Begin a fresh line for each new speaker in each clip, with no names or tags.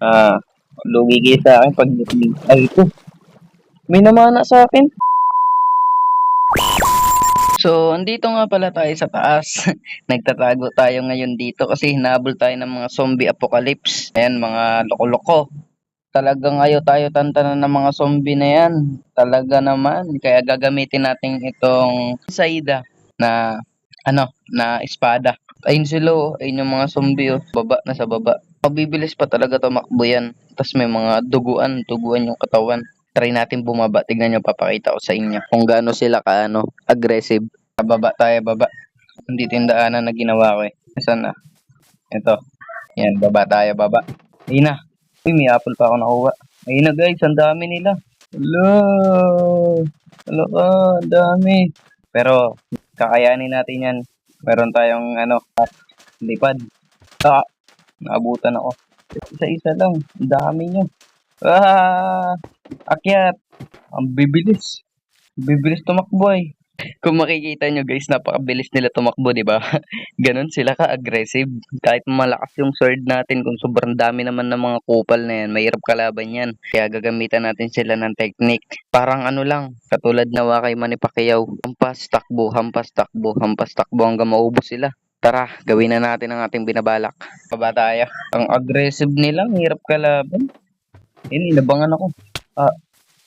Ah, lugi kayo sa akin pag ay ito. May namana sa akin. So, andito nga pala tayo sa taas. Nagtatago tayo ngayon dito kasi hinabol tayo ng mga zombie apocalypse. Ayan, mga loko-loko. Talagang ayaw tayo tantanan ng mga zombie na yan. Talaga naman. Kaya gagamitin natin itong Saida na na espada. Ayun sila oh. Ayun yung mga zombie oh. Baba na sa baba. Mabibilis pa talaga tumakbo yan. Tapos may mga duguan yung katawan. Try natin bumaba. Tignan nyo, papakita ko sa inyo kung gaano sila aggressive. Baba tayo, baba. Hindi tindaanan na ginawa ko eh. Saan na? Ito. Yan, baba tayo, baba. Ayun na. Uy, may apple pa ako nakuha. Ayun na guys, ang dami nila. Hello! Hello ka, ang dami. Pero, kakayanin natin yan. Meron tayong lipad. Ah, naabutan ako. Isa-isa lang. Ang dami nyo. Ah! Akyat! Ang bibilis. Bibilis tumakbo eh. Kung makikita nyo guys, napakabilis nila tumakbo, di ba? Ganon sila ka-aggressive. Kahit malakas yung sword natin, kung sobrang dami naman ng mga kupal na yan, mahirap kalaban yan. Kaya gagamitan natin sila ng technique. Parang ano lang, katulad na kay Manny Pacquiao. Hampas, takbo hanggang maubos sila. Tara, gawin na natin ang ating binabalak. Baba tayo. Ang aggressive nila, hirap kalaban. Inabangan ako.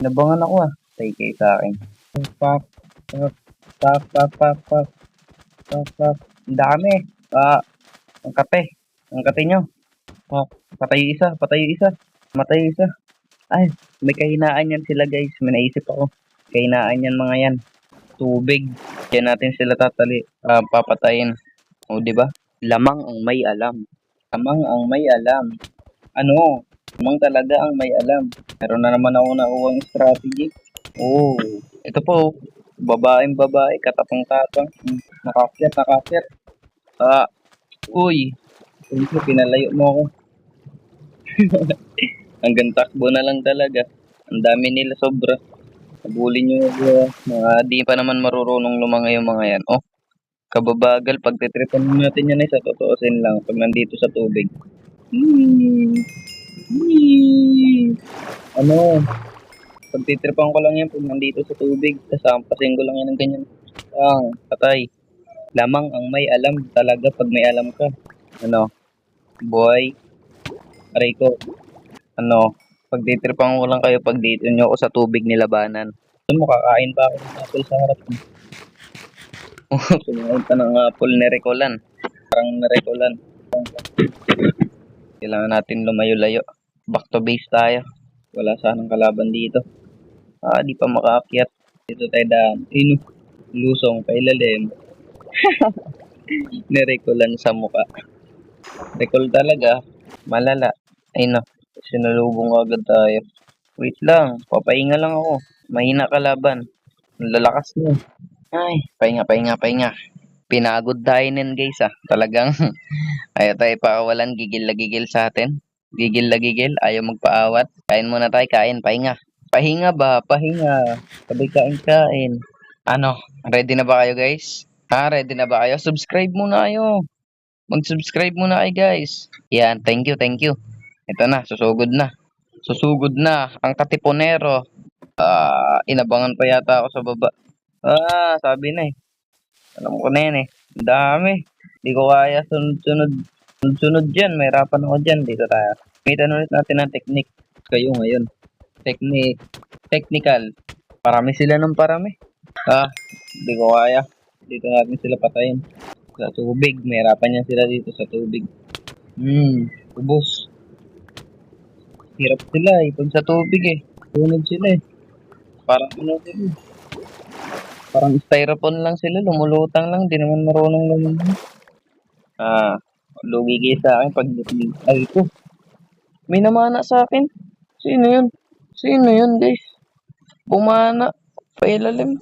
Inabangan ako ah. Take it sa akin. Pak, pak, pak, pak, pak, pak, pak, pak. Ang dami. Ang kate. Ang kate nyo. Patay isa. Matay isa. Ay, may kahinaan yan sila guys. May naisip ako. Kahinaan yan mga yan. Tubig. Kaya natin sila papatayin. O, di ba? Lamang ang may alam. Lamang ang may alam. Ano? Lamang talaga ang may alam. Meron na naman ako nauwang strategy. Oh, ito po. Babaeng babae, katapang-tapang. Nakakyat. Uy. Siyempre, pinalayo mo ako. Hanggang takbo na lang talaga. Ang dami nila sobra. Habulin nyo ako. Mga di pa naman marurunong lumangay yung mga yan. Oh, kababagal. Pagtitripan natin yan sa totoosin lang. Pag nandito sa tubig. Hmm. Hmm. Ano? Pagtitripan ko lang yan pag nandito sa tubig. Sasampasin ko lang yan ng ganyan. Patay. Lamang ang may alam talaga pag may alam ka. Ano? Boy. Aray ko. Ano? Pagtitripan ko lang kayo pag dito nyo ako sa tubig nilabanan. Ano mo, kakain pa ako ng apple sa harap mo. Kumain pa ng apple nerekolan. Parang nerekolan. Kailangan natin lumayo-layo. Back to base tayo. Wala sanang kalaban dito. Di pa makaakyat. Dito tayo daan. Lusong pailalim. Nerekolan sa muka. Recall talaga. Malala. Ay no. Sinalubong agad tayo. Wait lang. Papahinga lang ako. Mahina kalaban. Ang lalakas niya. Ay, pahinga. Pinagod tayo nin guys Talagang ayaw tayo pakawalan. Gigil na gigil sa atin. Gigil na gigil. Ayaw magpaawat. Kain muna tayo. Kain. Pahinga. Pahinga ba? Pahinga. Sabay kain. Ano? Ready na ba kayo guys? Ready na ba kayo? Subscribe muna kayo. Mag-subscribe muna kayo guys. Yan. Thank you. Ito na. Susugod na. Ang katipunero. Inabangan pa yata ako sa baba. Sabi na eh. Alam ko na yan eh. Ang dami. Hindi ko kaya sunod dyan. Mahirapan ako dyan. Dito tayo. Gamitan ulit natin ang technique. Kayo ngayon. Technical. Parami sila ng parami. Hindi ko kaya. Dito natin sila patayin. Sa tubig. Mahirapan yan sila dito sa tubig. Ubos. Hirap sila eh. Pag sa tubig eh. Tunod sila eh. Parang sila. Parang styrofoam lang sila. Lumulutang lang. Di naman marunong lumunod. Lugi kayo sa akin pag ay ito. May namana sa akin. Sino yun guys? Bumana. Pailalim.